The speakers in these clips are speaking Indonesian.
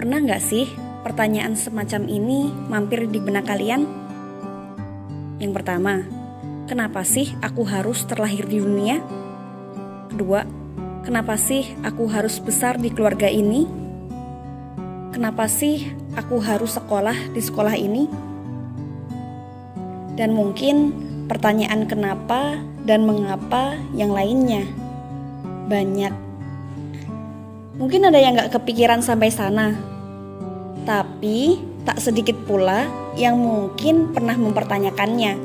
Pernah nggak sih pertanyaan semacam ini mampir di benak kalian? Yang pertama, kenapa sih aku harus terlahir di dunia? Kedua, kenapa sih aku harus besar di keluarga ini? Kenapa sih aku harus sekolah di sekolah ini? Dan mungkin pertanyaan kenapa dan mengapa yang lainnya banyak. Mungkin ada yang gak kepikiran sampai sana, tapi tak sedikit pula yang mungkin pernah mempertanyakannya.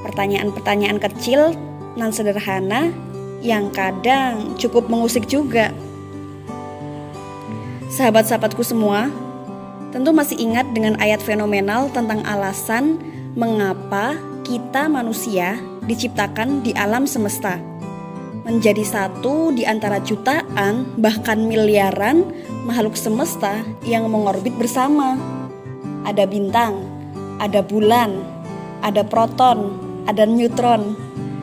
Pertanyaan-pertanyaan kecil nan sederhana yang kadang cukup mengusik juga. Sahabat-sahabatku semua, tentu masih ingat dengan ayat fenomenal tentang alasan mengapa kita manusia diciptakan di alam semesta, menjadi satu di antara jutaan bahkan miliaran makhluk semesta yang mengorbit bersama. Ada bintang, ada bulan, ada proton, ada neutron,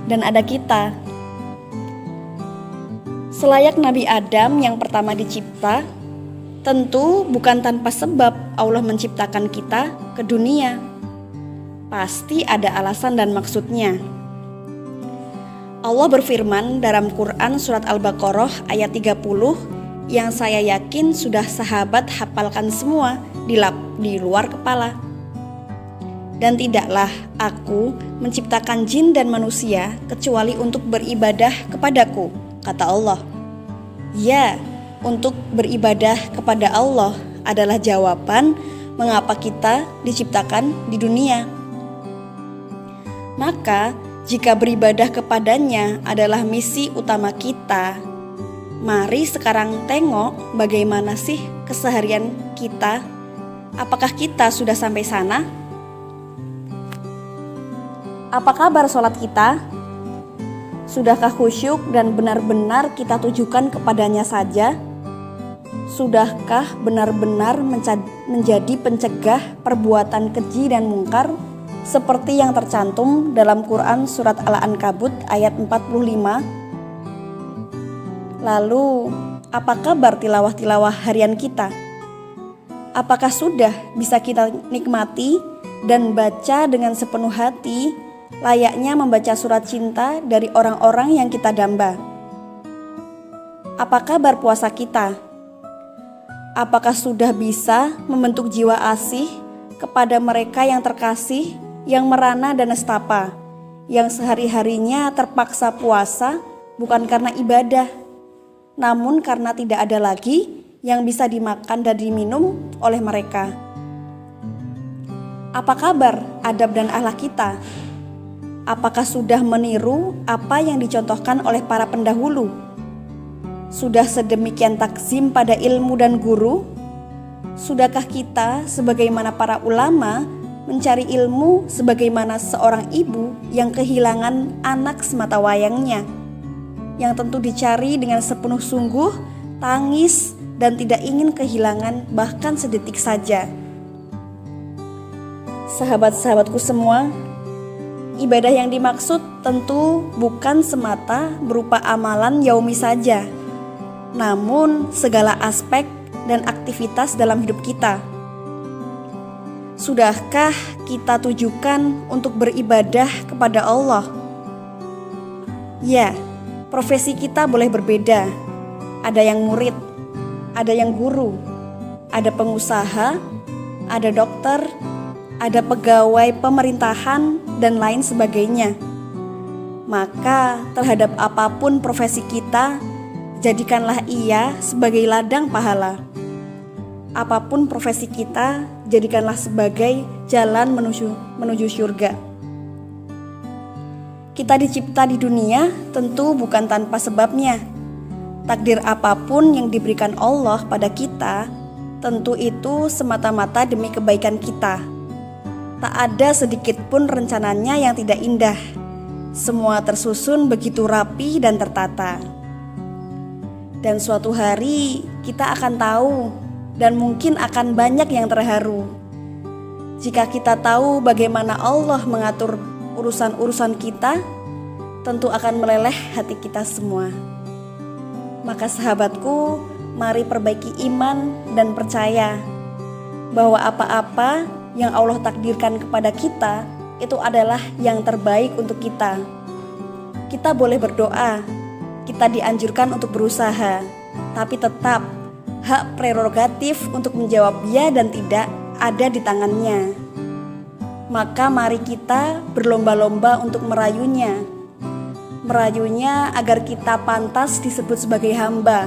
dan ada kita. Selayak Nabi Adam yang pertama dicipta, tentu bukan tanpa sebab Allah menciptakan kita ke dunia. Pasti ada alasan dan maksudnya. Allah berfirman dalam Quran surat Al-Baqarah ayat 30 yang saya yakin sudah sahabat hafalkan semua di luar kepala. Dan tidaklah aku menciptakan jin dan manusia kecuali untuk beribadah kepadaku, kata Allah. Ya, untuk beribadah kepada Allah adalah jawaban mengapa kita diciptakan di dunia. Maka jika beribadah kepadanya adalah misi utama kita, mari sekarang tengok bagaimana sih keseharian kita. Apakah kita sudah sampai sana? Apa kabar sholat kita? Sudahkah khusyuk dan benar-benar kita tujukan kepadanya saja? Sudahkah benar-benar menjadi pencegah perbuatan keji dan mungkar seperti yang tercantum dalam Quran surat Al-Ankabut ayat 45? Lalu, apa kabar tilawah-tilawah harian kita? Apakah sudah bisa kita nikmati dan baca dengan sepenuh hati layaknya membaca surat cinta dari orang-orang yang kita damba? Apa kabar puasa kita? Apakah sudah bisa membentuk jiwa asih kepada mereka yang terkasih, yang merana dan nestapa, yang sehari-harinya terpaksa puasa bukan karena ibadah, namun karena tidak ada lagi yang bisa dimakan dan diminum oleh mereka? Apa kabar adab dan akhlak kita? Apakah sudah meniru apa yang dicontohkan oleh para pendahulu? Sudah sedemikian takzim pada ilmu dan guru? Sudahkah kita sebagaimana para ulama mencari ilmu sebagaimana seorang ibu yang kehilangan anak sematawayangnya, yang tentu dicari dengan sepenuh sungguh, tangis, dan tidak ingin kehilangan bahkan sedetik saja? Sahabat-sahabatku semua, ibadah yang dimaksud tentu bukan semata berupa amalan yaumi saja, namun segala aspek dan aktivitas dalam hidup kita. Sudahkah kita tujukan untuk beribadah kepada Allah? Ya, profesi kita boleh berbeda. Ada yang murid, ada yang guru, ada pengusaha, ada dokter, ada pegawai pemerintahan, dan lain sebagainya. Maka terhadap apapun profesi kita, jadikanlah ia sebagai ladang pahala. Apapun profesi kita, jadikanlah sebagai jalan menuju surga. Kita dicipta di dunia tentu bukan tanpa sebabnya. Takdir apapun yang diberikan Allah pada kita, tentu itu semata-mata demi kebaikan kita. Tak ada sedikit pun rencananya yang tidak indah. Semua tersusun begitu rapi dan tertata. Dan suatu hari kita akan tahu, dan mungkin akan banyak yang terharu jika kita tahu bagaimana Allah mengatur urusan-urusan kita. Tentu akan meleleh hati kita semua. Maka sahabatku, mari perbaiki iman dan percaya bahwa apa-apa yang Allah takdirkan kepada kita itu adalah yang terbaik untuk kita. Kita boleh berdoa, kita dianjurkan untuk berusaha, tapi tetap hak prerogatif untuk menjawab ya dan tidak ada di tangannya. Maka mari kita berlomba-lomba untuk merayunya agar kita pantas disebut sebagai hamba,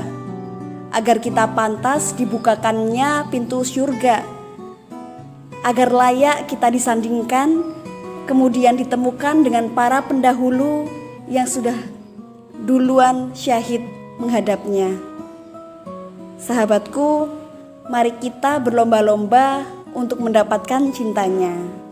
agar kita pantas dibukakannya pintu surga, agar layak kita disandingkan, kemudian ditemukan dengan para pendahulu yang sudah duluan syahid menghadapnya. Sahabatku, mari kita berlomba-lomba untuk mendapatkan cintanya.